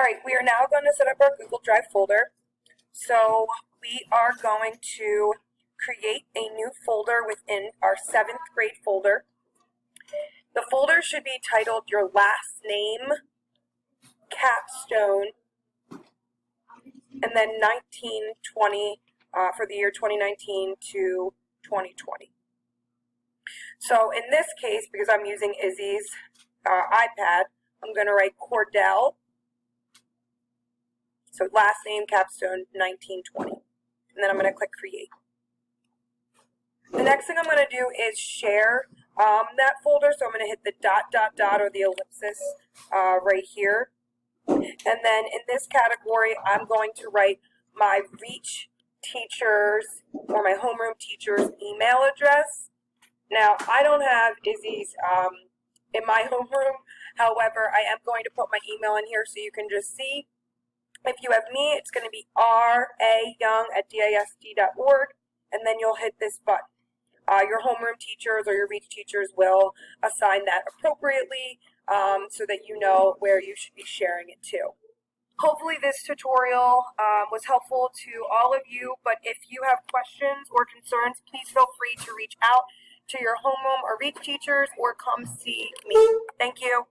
Alright, we are now going to set up our Google Drive folder. So we are going to create a new folder within our 7th grade folder. The folder should be titled Your Last Name, Capstone, and then 1920 for the year 2019 to 2020. So in this case, because I'm using Izzy's iPad, I'm going to write Cordell. So last name, Capstone, 1920. And then I'm going to click Create. The next thing I'm going to do is share that folder. So I'm going to hit the ... or the ellipsis right here. And then in this category, I'm going to write my Reach teachers or my homeroom teacher's email address. Now, I don't have Izzy's in my homeroom. However, I am going to put my email in here so you can just see. If you have me, it's going to be rayoung@disd.org, and then you'll hit this button. Your homeroom teachers or your Reach teachers will assign that appropriately so that you know where you should be sharing it to. Hopefully this tutorial was helpful to all of you, but if you have questions or concerns, please feel free to reach out to your homeroom or Reach teachers or come see me. Thank you.